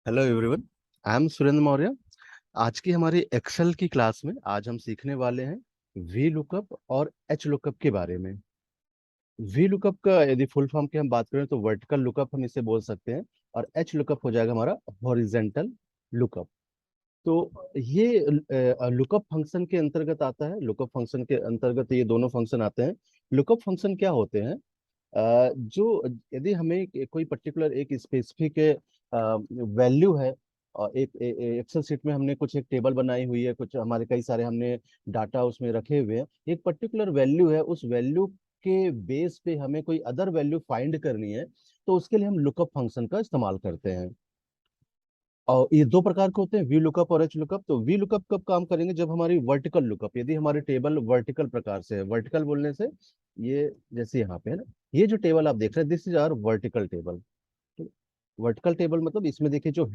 Hello everyone. I am Surendra Maurya. आज की हमारी एक्सेल की क्लास में आज हम सीखने वाले हैं वी लुकअप और एच लुकअप के बारे में। वी लुकअप का यदि फुल फॉर्म की हम बात करें तो वर्टिकल लुकअप हम इसे बोल सकते हैं, और एच लुकअप हो जाएगा हमारा हॉरिजेंटल लुकअप। तो ये लुकअप फंक्शन के अंतर्गत आता है। लुकअप फंक्शन के अंतर्गत ये दोनों फंक्शन आते हैं। लुकअप फंक्शन क्या होते हैं? जो यदि हमें कोई पर्टिकुलर एक स्पेसिफिक वैल्यू है, और एक एक्सेल शीट में हमने कुछ एक टेबल बनाई हुई है, कुछ हमारे कई सारे हमने डाटा उसमें रखे हुए हैं। एक पर्टिकुलर वैल्यू है, उस वैल्यू के बेस पे हमें कोई अदर वैल्यू फाइंड करनी है, तो उसके लिए हम लुकअप फंक्शन का इस्तेमाल करते हैं। और ये दो प्रकार के होते हैं, वी लुकअप और एच लुकअप। तो वी लुकअप कब काम करेंगे? जब हमारी वर्टिकल लुकअप, यदि हमारी टेबल वर्टिकल प्रकार से है। वर्टिकल बोलने से ये जैसे यहाँ पे है ना, ये जो टेबल आप देख रहे हैं, this is our vertical table. Vertical table मतलब इसमें देखिए जो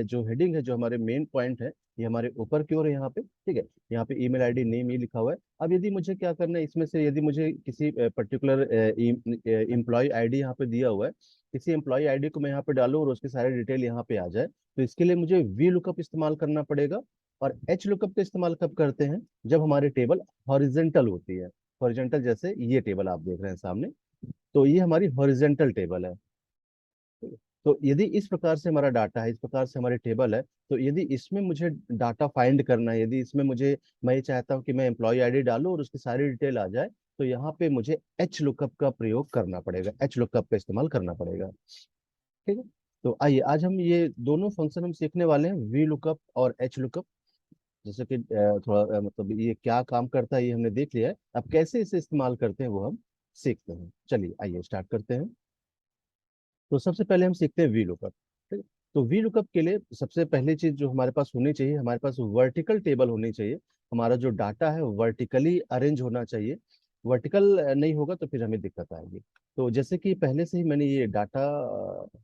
जो हेडिंग है, जो हमारे मेन पॉइंट है, ये हमारे ऊपर की ओर है यहाँ पे। ठीक है, यहाँ पे ईमेल आईडी नेम ये लिखा हुआ है। अब यदि मुझे क्या करना है इसमें से, यदि मुझे किसी पर्टिकुलर एम्प्लॉय आईडी यहाँ पे दिया हुआ है, किसी एम्प्लॉय आईडी को मैं यहाँ पे डालूं और उसकी सारी डिटेल यहाँ पे आ जाए, तो इसके लिए मुझे वी लुकअप इस्तेमाल करना पड़ेगा। और एच लुकअप का इस्तेमाल कब करते हैं? जब हमारी टेबल हॉरिजेंटल होती है। हॉरिजेंटल जैसे ये टेबल आप देख रहे हैं सामने, तो ये हमारी हॉरिजेंटल टेबल है। तो यदि इस प्रकार से हमारा डाटा है, इस प्रकार से हमारी टेबल है, तो यदि इसमें मुझे डाटा फाइंड करना है, यदि इसमें मुझे, मैं ये चाहता हूँ कि मैं एम्प्लॉय आईडी डालूं और उसकी सारी डिटेल आ जाए, तो यहाँ पे मुझे एच लुकअप का प्रयोग करना पड़ेगा, एच लुकअप का इस्तेमाल करना पड़ेगा। ठीक है। तो आइए आज हम ये दोनों फंक्शन हम सीखने वाले हैं, वी लुकअप और एच लुकअप। जैसे कि थोड़ा मतलब ये क्या काम करता है ये हमने देख लिया है, अब कैसे इसे इस्तेमाल करते हैं वो हम सीखते हैं। चलिए आइए स्टार्ट करते हैं। तो सबसे पहले हम सीखते हैं वी लुकअप। ठीक है। तो वी लुकअप के लिए सबसे पहली चीज जो हमारे पास होनी चाहिए, हमारे पास वर्टिकल टेबल होनी चाहिए। हमारा जो डाटा है वर्टिकली अरेंज होना चाहिए। वर्टिकल नहीं होगा तो फिर हमें दिक्कत आएगी। तो जैसे कि पहले से ही मैंने ये डाटा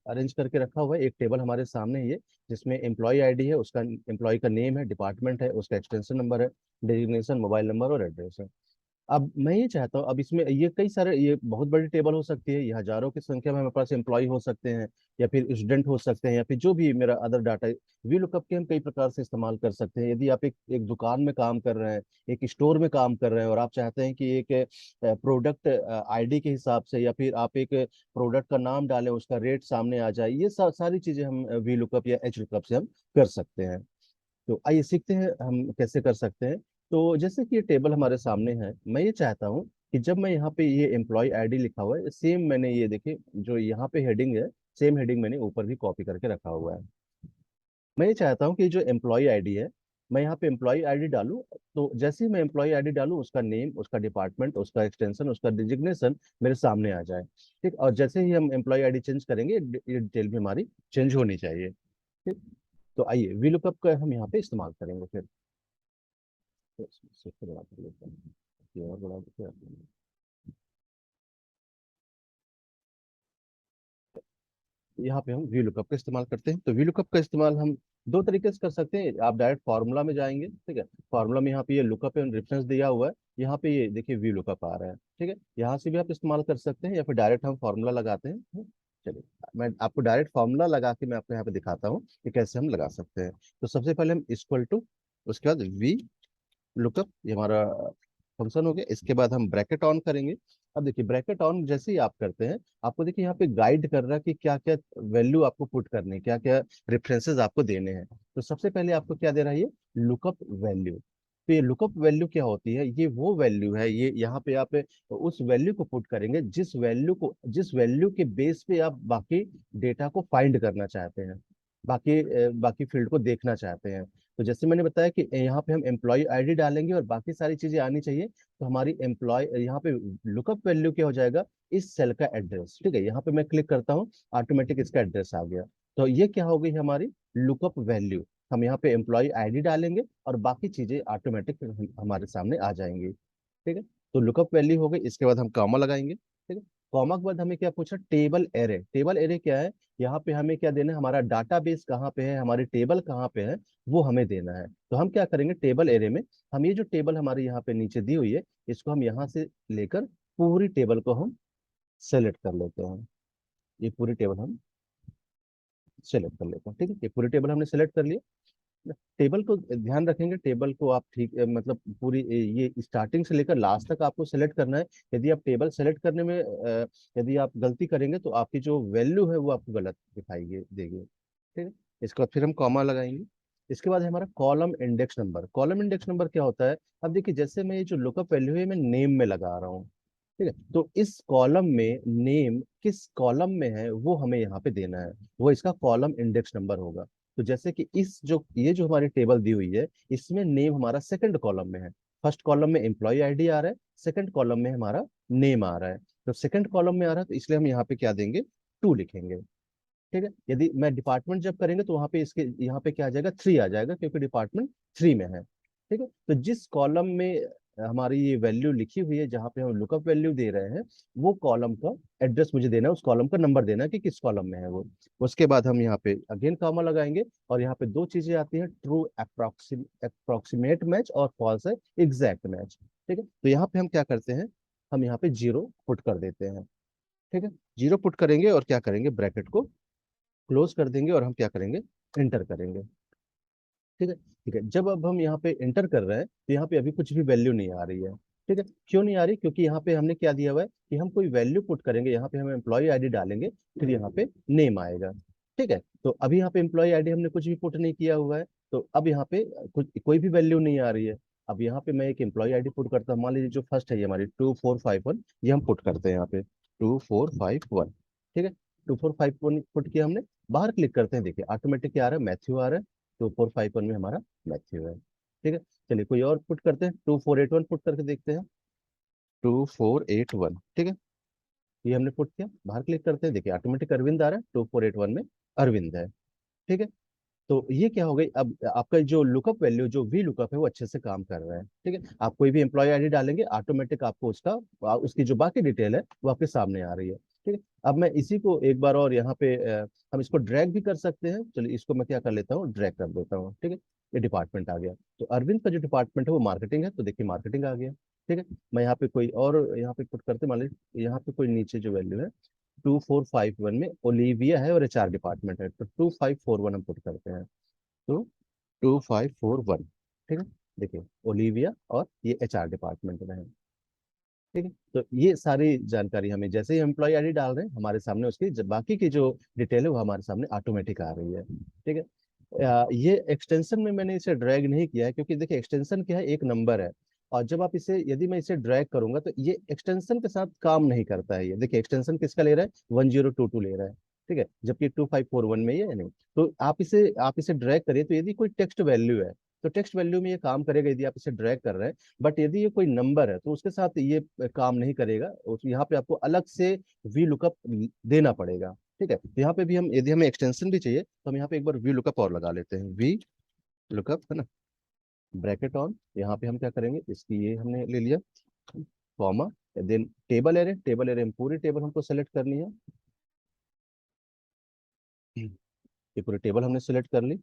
अरेंज करके रखा हुआ है, एक टेबल हमारे सामने ही है, जिसमें एम्प्लॉय आईडी है, उसका एम्प्लॉय का नेम है, डिपार्टमेंट है, उसका एक्सटेंशन नंबर है, डेजिग्नेशन, मोबाइल नंबर और एड्रेस है। अब मैं ये चाहता हूँ, अब इसमें ये कई सारे, ये बहुत बड़ी टेबल हो सकती है, ये हजारों की संख्या में हमारे पास एम्प्लॉय हो सकते हैं, या फिर स्टूडेंट हो सकते हैं, या फिर जो भी मेरा अदर डाटा है। वी लुकअप के हम कई प्रकार से इस्तेमाल कर सकते हैं। यदि आप एक दुकान में काम कर रहे हैं, एक स्टोर में काम कर रहे हैं, और आप चाहते हैं कि एक प्रोडक्ट आईडी के हिसाब से, या फिर आप एक प्रोडक्ट का नाम डालें, उसका रेट सामने आ जाए, ये सारी चीजें हम वी लुकअप या एच लुकअप से हम कर सकते हैं। तो आइए सीखते हैं हम कैसे कर सकते हैं। तो जैसे कि ये टेबल हमारे सामने है, मैं ये चाहता हूँ कि जब मैं यहाँ पे ये एम्प्लॉय आईडी लिखा हुआ है, सेम मैंने ये देखिए जो यहाँ पे हेडिंग है, सेम हेडिंग मैंने ऊपर भी कॉपी करके रखा हुआ है। मैं ये चाहता हूँ कि जो एम्प्लॉय आईडी है, मैं यहाँ पे एम्प्लॉय आईडी डालूं। तो जैसे ही मैं एम्प्लॉय आईडी डालूं, उसका नेम, उसका डिपार्टमेंट, उसका एक्सटेंशन, उसका डिजिग्नेशन मेरे सामने आ जाए। ठीक, और जैसे ही हम एम्प्लॉय आईडी चेंज करेंगे, ये डिटेल भी हमारी चेंज होनी चाहिए। ठीक। तो आइए वी लुकअप का हम यहाँ पे इस्तेमाल करेंगे फिर। तो इससे फिर बड़ा कर लेते हैं, ये और बड़ा करते हैं। यहाँ पे हम वी लुकअप का इस्तेमाल करते हैं। तो वी लुकअप का इस्तेमाल हम दो तरीके से कर सकते हैं। आप डायरेक्ट फार्मूला में जाएंगे, ठीक है, फार्मूला में यहाँ पे ये लुकअप एंड रेफरेंस दिया हुआ है, यहाँ पे ये देखिए वी लुकअप आ रहा है। ठीक है, यहाँ से भी आप इस्तेमाल कर सकते हैं, या फिर डायरेक्ट हम फार्मूला लगाते हैं। चलिए, मैं आपको डायरेक्ट फार्मूला लगा के मैं आपको यहाँ पे दिखाता हूँ कि कैसे हम लगा सकते हैं। तो सबसे पहले हम इक्वल टू, उसके बाद वी लुकअप, ये हमारा फंक्शन हो गया। इसके बाद हम ब्रैकेट ऑन करेंगे। अब देखिए ब्रैकेट ऑन जैसे ही आप करते हैं, आपको देखिए यहाँ पे गाइड कर रहा है कि क्या क्या वैल्यू आपको पुट करनी है, क्या क्या रेफरेंसेस आपको देने हैं। तो सबसे पहले आपको क्या दे रहा है? ये लुकअप वैल्यू। तो ये लुकअप वैल्यू क्या होती है? ये वो वैल्यू है, ये यहाँ पे आप उस वैल्यू को पुट करेंगे जिस वैल्यू के बेस पे आप बाकी डेटा को फाइंड करना चाहते हैं, बाकी फील्ड को देखना चाहते हैं। तो जैसे मैंने बताया कि यहाँ पे हम एम्प्लॉय आईडी डालेंगे और बाकी सारी चीजें आनी चाहिए। तो हमारी एम्प्लॉय यहाँ पे लुकअप वैल्यू क्या हो जाएगा? इस सेल का एड्रेस। ठीक है, यहाँ पे मैं क्लिक करता हूँ, ऑटोमेटिक इसका एड्रेस आ गया। तो ये क्या हो गई हमारी लुकअप वैल्यू। हम यहाँ पे एम्प्लॉय आईडी डालेंगे और बाकी चीजें ऑटोमेटिक हमारे सामने आ जाएंगी। ठीक है, तो लुकअप वैल्यू हो गई। इसके बाद हम कॉमा लगाएंगे। ठीक है, कॉमा के बाद हमें क्या पूछा? Table array. टेबल एरे क्या है? यहाँ पे हमें क्या देना है? हमारा डाटाबेस कहाँ पे है, हमारी टेबल कहाँ पे है, वो हमें देना है। तो हम क्या करेंगे? टेबल एरे में हम ये जो टेबल हमारे यहाँ पे नीचे दी हुई है, इसको हम यहाँ से लेकर पूरी टेबल को हम सेलेक्ट कर लेते हैं। ये पूरी टेबल हम सेलेक्ट कर लेता हूँ। ठीक है, ये पूरी टेबल हमने सेलेक्ट कर लिया। टेबल को ध्यान रखेंगे, टेबल को आप ठीक मतलब पूरी ये स्टार्टिंग से लेकर लास्ट तक आपको सेलेक्ट करना है। यदि आप टेबल सेलेक्ट करने में यदि आप गलती करेंगे तो आपकी जो वैल्यू है वो आपको गलत दिखाई देगी। ठीक है, इसके बाद फिर हम कॉमा लगाएंगे। इसके बाद है हमारा column index number. Column index number क्या होता है? अब देखिए, जैसे मैं ये जो लुकअप वैल्यू है मैं नेम में लगा रहा हूँ। ठीक है, तो इस कॉलम में नेम किस कॉलम में है वो हमें यहाँ पे देना है, वो इसका कॉलम इंडेक्स नंबर होगा। तो जैसे कि इस जो ये जो हमारी टेबल दी हुई है इसमें नेम हमारा सेकंड कॉलम में है। फर्स्ट कॉलम में एम्प्लॉय आईडी आ रहा है, सेकंड कॉलम में हमारा नेम आ रहा है। तो सेकंड कॉलम में आ रहा है तो इसलिए हम यहाँ पे क्या देंगे, 2 लिखेंगे। ठीक है, यदि मैं डिपार्टमेंट जब करेंगे तो वहां पे इसके यहाँ पे क्या आ जाएगा, 3 आ जाएगा, क्योंकि डिपार्टमेंट 3 में है। ठीक है, तो जिस कॉलम में हमारी ये वैल्यू लिखी हुई है जहाँ पे हम लुकअप वैल्यू दे रहे हैं, वो कॉलम का एड्रेस मुझे देना है, उस कॉलम का नंबर देना है कि किस कॉलम में है वो। उसके बाद हम यहाँ पे अगेन कॉमा लगाएंगे, और यहाँ पे दो चीजें आती हैं, ट्रू अप्रोक्सीमेट मैच और फॉल्स है एग्जैक्ट मैच। ठीक है, तो यहाँ पे हम क्या करते हैं, हम यहाँ पे 0 पुट कर देते हैं। ठीक है, 0 पुट करेंगे और क्या करेंगे, ब्रैकेट को क्लोज कर देंगे और हम क्या करेंगे, एंटर करेंगे। ठीक है, ठीक है, जब अब हम यहाँ पे एंटर कर रहे हैं तो यहाँ पे अभी कुछ भी वैल्यू नहीं आ रही है। ठीक है, क्यों नहीं आ रही? क्योंकि यहाँ पे हमने क्या दिया हुआ है कि हम कोई वैल्यू पुट करेंगे, यहाँ पे हम एम्प्लॉय आईडी डालेंगे, फिर यहाँ पे नेम आएगा। ठीक है, तो अभी यहाँ पे एम्प्लॉय आईडी हमने कुछ भी पुट नहीं किया हुआ है, तो अब यहाँ पे कुछ कोई भी वैल्यू नहीं आ रही है। अब यहाँ पे मैं एक एम्प्लॉय आईडी पुट करता हूँ, मान लीजिए जो फर्स्ट है ये हमारी 2451, ये हम पुट करते हैं यहाँ पे 2451। ठीक है, 2451 पुट किया हमने, बाहर क्लिक करते हैं, देखिए ऑटोमेटिक क्या आ रहा है, मैथ्यू आ रहा है। 2451 में हमारा मैथ्यू है। ठीक है, चलिए कोई और पुट करते हैं, 2481 पुट करके देखते हैं। 2481, ठीक है, ये हमने पुट किया, बाहर क्लिक करते हैं, देखिए ऑटोमेटिक अरविंद आ रहा है, 2481 में अरविंद है। ठीक है, तो ये क्या हो गई, अब आपका जो लुकअप वैल्यू जो वी लुकअप है वो अच्छे से काम कर रहा है। ठीक है, आप कोई भी एम्प्लॉय आईडी डालेंगे ऑटोमेटिक आपको उसका उसकी जो बाकी डिटेल है वो आपके सामने आ रही है। ठीक है, अब मैं इसी को एक बार और यहाँ पे हम इसको ड्रैग भी कर सकते हैं। चलिए इसको मैं क्या कर लेता हूँ, ड्रैग कर देता हूँ। ठीक है, ये डिपार्टमेंट आ गया, तो अरविंद का जो डिपार्टमेंट है वो मार्केटिंग है, तो देखिए मार्केटिंग आ गया। ठीक है, मैं यहाँ पे कोई और यहाँ पे पुट करते, मान लीजिए यहाँ पे कोई नीचे जो वैल्यू है 2451 में ओलिविया है और एचआर डिपार्टमेंट है, तो 2541 हम पुट करते हैं। तो 2541, ठीक है, देखिए ओलिविया और ये एचआर डिपार्टमेंट में है। ठीक है, तो ये सारी जानकारी हमें जैसे ही एम्प्लॉय आईडी डाल रहे हैं हमारे सामने उसकी बाकी की जो डिटेल है वो हमारे सामने ऑटोमेटिक आ रही है। ठीक है, ये एक्सटेंशन में मैंने इसे ड्रैग नहीं किया है, क्योंकि देखिए एक्सटेंशन क्या है, एक नंबर है, और जब आप इसे यदि मैं इसे ड्रैग करूंगा तो ये एक्सटेंशन के साथ काम नहीं करता है। ये देखिए एक्सटेंशन किसका ले रहा है, 1022 ले रहा है। ठीक है, जबकि 2541 में ये है नहीं। तो आप इसे ड्रैग करिए, तो यदि कोई टेक्स्ट वैल्यू है तो टेक्स्ट वैल्यू में ये काम करेगा यदि आप इसे ड्रैग कर रहे हैं। बट यदि ये कोई नंबर है तो उसके साथ ये काम नहीं करेगा, यहाँ पे आपको अलग से वी लुकअप देना पड़ेगा। ठीक है, तो यहाँ पे भी हम यदि हमें एक्सटेंशन भी चाहिए तो हम यहाँ पे एक बार वी लुकअप और लगा लेते हैं, वी लुकअप है ना, ब्रैकेट ऑन, यहाँ पे हम क्या करेंगे, इसकी ये हमने ले लिया comma, then table array, table array में पूरी टेबल हमको सेलेक्ट करनी है। ये पूरी टेबल हमने सेलेक्ट कर ली।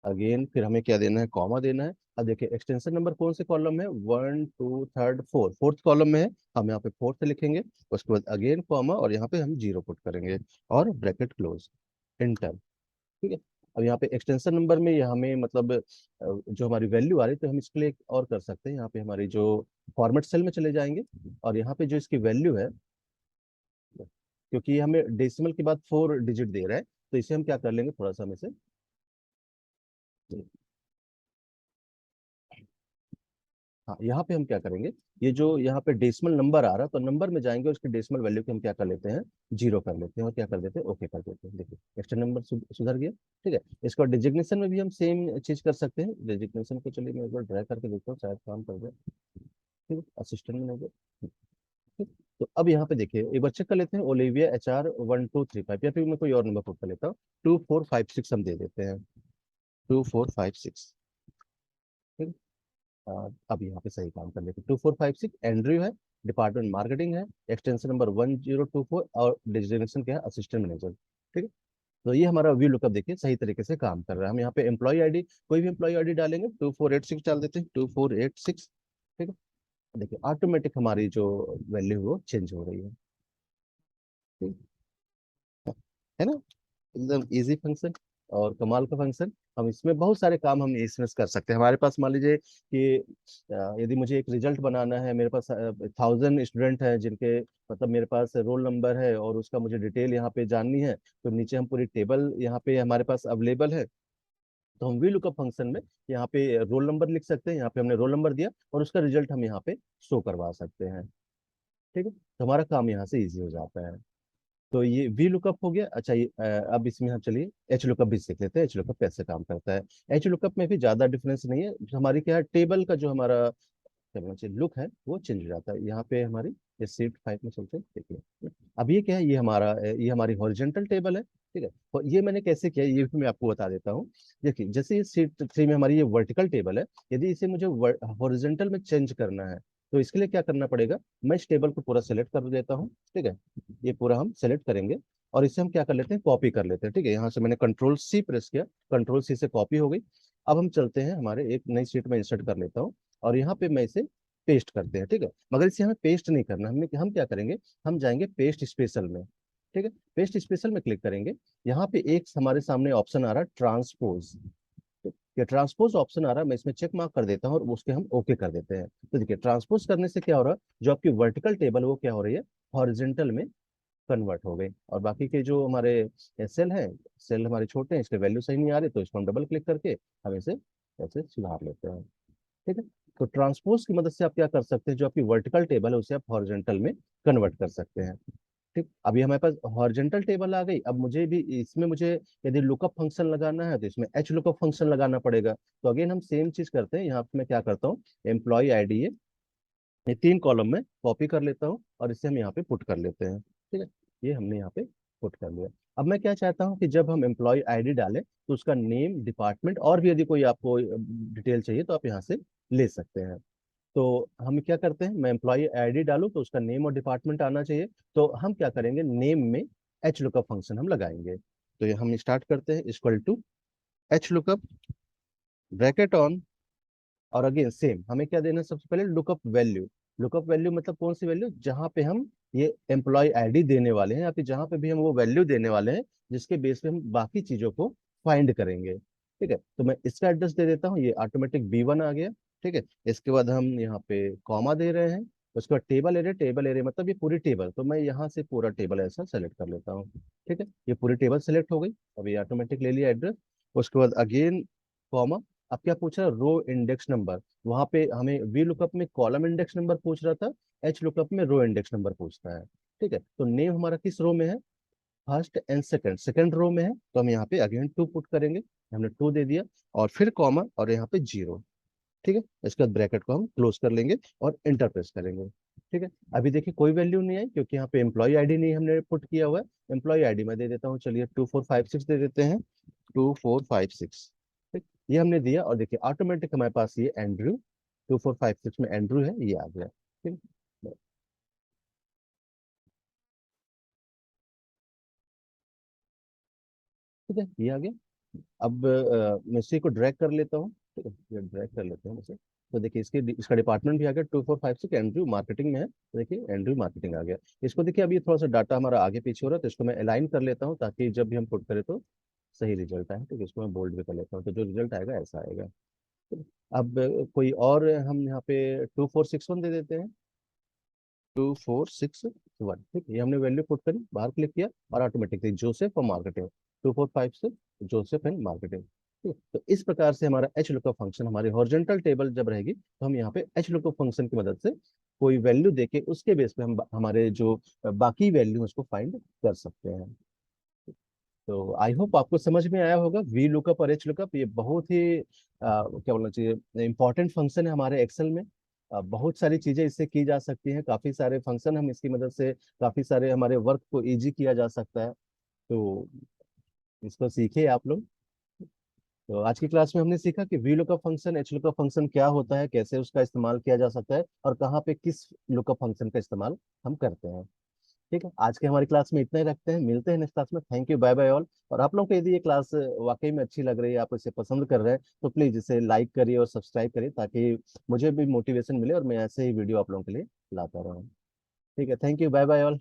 अगेन फिर हमें क्या देना है, कॉमा देना है। अब देखिए एक्सटेंशन नंबर कौन से कॉलम में है, 1 2 3 4, फोर्थ कॉलम में है, हम यहाँ पे फोर्थ लिखेंगे। उसके बाद अगेन कॉमा और यहाँ पे हम 0 पुट करेंगे और ब्रैकेट क्लोज, एंटर। ठीक है, अब यहाँ पे एक्सटेंशन नंबर में ये हमें मतलब जो हमारी वैल्यू आ रही है, तो हम इसके लिए एक और कर सकते हैं, यहाँ पे हमारी जो फॉर्मेट सेल में चले जाएंगे, और यहाँ पे जो इसकी वैल्यू है, क्योंकि ये हमें डेसिमल के बाद 4 डिजिट दे रहा है, तो इसे हम क्या कर लेंगे, थोड़ा सा हम इसे, हाँ यहाँ पे हम क्या करेंगे, ये जो यहाँ पे डेसिमल नंबर आ रहा है तो नंबर में जाएंगे और उसके डेसिमल वैल्यू को हम क्या कर लेते हैं, 0 कर लेते हैं, और क्या कर देते हैं, ओके कर देते हैं। देखिए एक्स्ट्रा नंबर सुधर गया। ठीक है, इसको डिजिग्नेशन में भी हम सेम चीज कर सकते हैं। डिजिग्नेशन को चलिए मैं एक बार ड्रैग करके देखता हूँ, शायद काम कर जाए। ठीक है, असिस्टेंट मैनेजर। ठीक, तो अब यहाँ पे देखिए एक बार चेक कर लेते हैं, ओलिविया HR 1235, या फिर मैं कोई और नंबर पुट कर लेता हूँ, 2456 हम दे देते हैं, 2456। अब यहाँ पे सही काम कर लेते, 2456 एंड्रयू है, डिपार्टमेंट मार्केटिंग है, एक्सटेंशन नंबर 1024, और डिजिग्नेशन क्या है, असिस्टेंट मैनेजर। ठीक है, तो ये हमारा व्यू लुकअप देखिए सही तरीके से काम कर रहा है। हम यहाँ पे एम्प्लॉय आईडी, कोई भी एम्प्लॉय आईडी डालेंगे, 2486 डाल देते हैं, 2486। ठीक है, देखिए ऑटोमेटिक हमारी जो वैल्यू वो चेंज हो रही है। ठीक है ना, एकदम इजी फंक्शन और कमाल का फंक्शन। हम इसमें बहुत सारे काम हम इसमें कर सकते हैं। हमारे पास मान लीजिए कि यदि मुझे एक रिजल्ट बनाना है, मेरे पास 1000 स्टूडेंट हैं जिनके मतलब मेरे पास रोल नंबर है और उसका मुझे डिटेल यहाँ पे जाननी है, तो नीचे हम पूरी टेबल यहाँ पे हमारे पास अवेलेबल है। तो हम वी लुकअप फंक्शन में यहाँ पे रोल नंबर लिख सकते हैं, यहाँ पे हमने रोल नंबर दिया और उसका रिजल्ट हम यहाँ पे शो करवा सकते हैं। ठीक है, तो हमारा काम यहाँ से इजी हो जाता है। तो ये वी लुकअप हो गया। अच्छा, ये अब इसमें हम चलिए एच लुकअप भी सीख लेते हैं। एच लुकअप कैसे काम करता है। एच लुकअप में भी ज्यादा डिफरेंस नहीं है। हमारी क्या है, टेबल का जो हमारा क्या बोलना चाहिए लुक है वो चेंज हो जाता है। यहाँ पे हमारी ये सीट 5 में चलते हैं, देखिए अब ये क्या है, ये हमारी हॉरिजेंटल टेबल है। ठीक है, और ये मैंने कैसे किया ये भी मैं आपको बता देता हूँ। देखिए जैसे ये सीट 3 में हमारी ये वर्टिकल टेबल है, यदि इसे मुझे हॉरिजेंटल में चेंज करना है तो इसके लिए क्या करना पड़ेगा, मैं इस टेबल को पूरा सेलेक्ट कर देता हूँ। ठीक है, ये पूरा हम सेलेक्ट करेंगे और इसे हम क्या कर लेते हैं, कॉपी कर लेते हैं। ठीक है, यहाँ से मैंने कंट्रोल सी प्रेस किया, कंट्रोल सी से कॉपी हो गई। अब हम चलते हैं, हमारे एक नई सीट में इंसर्ट कर लेता हूँ और यहाँ पे मैं इसे पेस्ट करते हैं। ठीक है, मगर इसे हमें पेस्ट नहीं करना, हम क्या करेंगे, हम जाएंगे पेस्ट स्पेशल में। ठीक है, पेस्ट स्पेशल में क्लिक करेंगे। यहाँ पे एक हमारे सामने ऑप्शन आ रहा है ट्रांसपोज। ये ट्रांसपोज ऑप्शन आ रहा है, मैं इसमें चेक मार्क कर देता हूँ और उसके हम ओके कर देते हैं। तो देखिए ट्रांसपोज करने से क्या हो रहा है, जो आपकी वर्टिकल टेबल है वो क्या हो रही है, हॉरिजेंटल में कन्वर्ट हो गई। और बाकी के जो हमारे सेल हैं, सेल हमारे छोटे हैं, इसके वैल्यू सही नहीं आ रही, तो इसको हम डबल क्लिक करके हम इसे ऐसे सुधार लेते हैं। ठीक है, तो ट्रांसपोज की मदद से आप क्या कर सकते हैं, जो आपकी वर्टिकल टेबल है उसे आप हॉरिजेंटल में कन्वर्ट कर सकते हैं। ठीक, अभी हमारे पास हॉरिजेंटल टेबल आ गई। अब मुझे भी इसमें मुझे यदि लुकअप फंक्शन लगाना है तो इसमें एच लुकअप फंक्शन लगाना पड़ेगा। तो अगेन हम सेम चीज करते हैं, यहाँ पे मैं क्या करता हूँ, एम्प्लॉय आईडी है, ये 3 कॉलम में कॉपी कर लेता हूँ और इसे हम यहाँ पे पुट कर लेते हैं। ठीक है, ये हमने यहाँ पे पुट कर लिया। अब मैं क्या चाहता हूँ कि जब हम एम्प्लॉय आईडी डालें तो उसका नेम, डिपार्टमेंट और भी यदि कोई आपको डिटेल चाहिए तो आप यहाँ से ले सकते हैं। तो हम क्या करते हैं, मैं एम्प्लॉय आईडी डालूं तो उसका नेम और डिपार्टमेंट आना चाहिए। तो हम क्या करेंगे, नेम में एच लुकअप फंक्शन हम लगाएंगे। तो ये हम स्टार्ट करते हैं, equal to H lookup bracket on, और अगेन सेम हमें क्या देना है, सबसे पहले लुकअप वैल्यू। लुकअप वैल्यू मतलब कौन सी वैल्यू, जहां पे हम ये एम्प्लॉय आईडी देने वाले हैं या फिर जहां पे भी हम वो वैल्यू देने वाले हैं जिसके बेस पे हम बाकी चीजों को फाइंड करेंगे। ठीक है, तो मैं इसका एड्रेस दे देता हूँ, ये ऑटोमेटिक B1 आ गया। ठीक है, इसके बाद हम यहाँ पे कॉमा दे रहे हैं। उसके बाद टेबल एरिया, टेबल एरिया मतलब ये पूरी टेबल, तो मैं यहाँ से पूरा टेबल ऐसा सेलेक्ट कर लेता हूँ। ठीक है, ये पूरी टेबल सेलेक्ट हो गई। अब ये ऑटोमेटिक ले लिया एड्रेस। उसके बाद अगेन कॉमा। अब क्या पूछ रहा है, रो इंडेक्स नंबर। वहां पे हमें वी लुकअप में कॉलम इंडेक्स नंबर पूछ रहा था, एच लुकअप में रो इंडेक्स नंबर पूछता है। ठीक है, तो नेम हमारा किस रो में है, first and second, second row में है, तो हम यहाँ पे अगेन 2 पुट करेंगे। हमने 2 दे दिया और फिर कॉमा और यहाँ पे 0। ठीक है, इसके बाद ब्रैकेट को हम क्लोज कर लेंगे और इंटर प्रेस करेंगे। ठीक है, अभी देखिए कोई वैल्यू नहीं आई क्योंकि यहाँ पे एम्प्लॉय आईडी नहीं हमने पुट किया हुआ है। एम्प्लॉय आईडी मैं दे देता हूँ, चलिए 2456 दे देते हैं, 2456। ठीक, ये हमने दिया और देखिए ऑटोमेटिक हमारे पास ये एंड्रयू 2456 में एंड्रयू है, ये आ गया। ठीक, ठीक है, ये आ गया। अब मैं इसी को ड्रैग कर लेता हूँ। ठीक है, ये ड्रैग कर लेते हैं इसे। तो देखिए इसका डिपार्टमेंट भी आ गया, 2456 एंड्रयू मार्केटिंग में है, तो देखिए एंड्रयू मार्केटिंग आ गया। इसको देखिए अभी थोड़ा सा डाटा हमारा आगे पीछे हो रहा है, तो इसको मैं अलाइन कर लेता हूँ ताकि जब भी हम पुट करें तो सही रिजल्ट आए। ठीक है, इसको मैं बोल्ड भी कर लेता हूँ, तो जो रिजल्ट आएगा ऐसा आएगा। ठीक है, अब कोई और हम यहाँ पे 2461 दे देते हैं, 2461। ठीक है, ये हमने वैल्यू पुट करी, बाहर क्लिक किया और ऑटोमेटिकली जोसेफ और मार्केटिंग 2456 जोसेफ एंड मार्केटिंग। ठीक है, तो इस प्रकार से हमारा एच लुकअप फंक्शन, हमारी हॉरिजॉन्टल टेबल जब रहेगी तो हम यहाँ पे एच लुकअप फंक्शन की मदद से कोई वैल्यू देके उसके बेस पे हम हमारे जो बाकी वैल्यू उसको फाइंड कर सकते हैं। तो आई होप आपको समझ में आया होगा। वी लुकअप और एच लुकअप ये बहुत ही क्या बोलना चाहिए, इंपॉर्टेंट फंक्शन है हमारे एक्सेल में। बहुत सारी चीजें इससे की जा सकती हैं, काफी सारे फंक्शन हम इसकी मदद से काफी सारे हमारे वर्क को इजी किया जा सकता है। तो इसको सीखिए आप लोग। तो आज की क्लास में हमने सीखा कि V lookup function, H lookup function क्या होता है, कैसे उसका इस्तेमाल किया जा सकता है और कहाँ पे किस लुकअप फंक्शन का इस्तेमाल हम करते हैं। ठीक है, आज के हमारी क्लास में इतना ही रखते हैं, मिलते हैं नेक्स्ट क्लास में। Thank you, bye bye all. और आप लोगों को यदि ये क्लास वाकई में अच्छी लग रही है, आप इसे पसंद कर रहे हैं, तो प्लीज इसे लाइक करिए और सब्सक्राइब करिए ताकि मुझे भी मोटिवेशन मिले और मैं ऐसे ही वीडियो आप लोगों के लिए लाता रहूँ। ठीक है, thank you, bye bye all.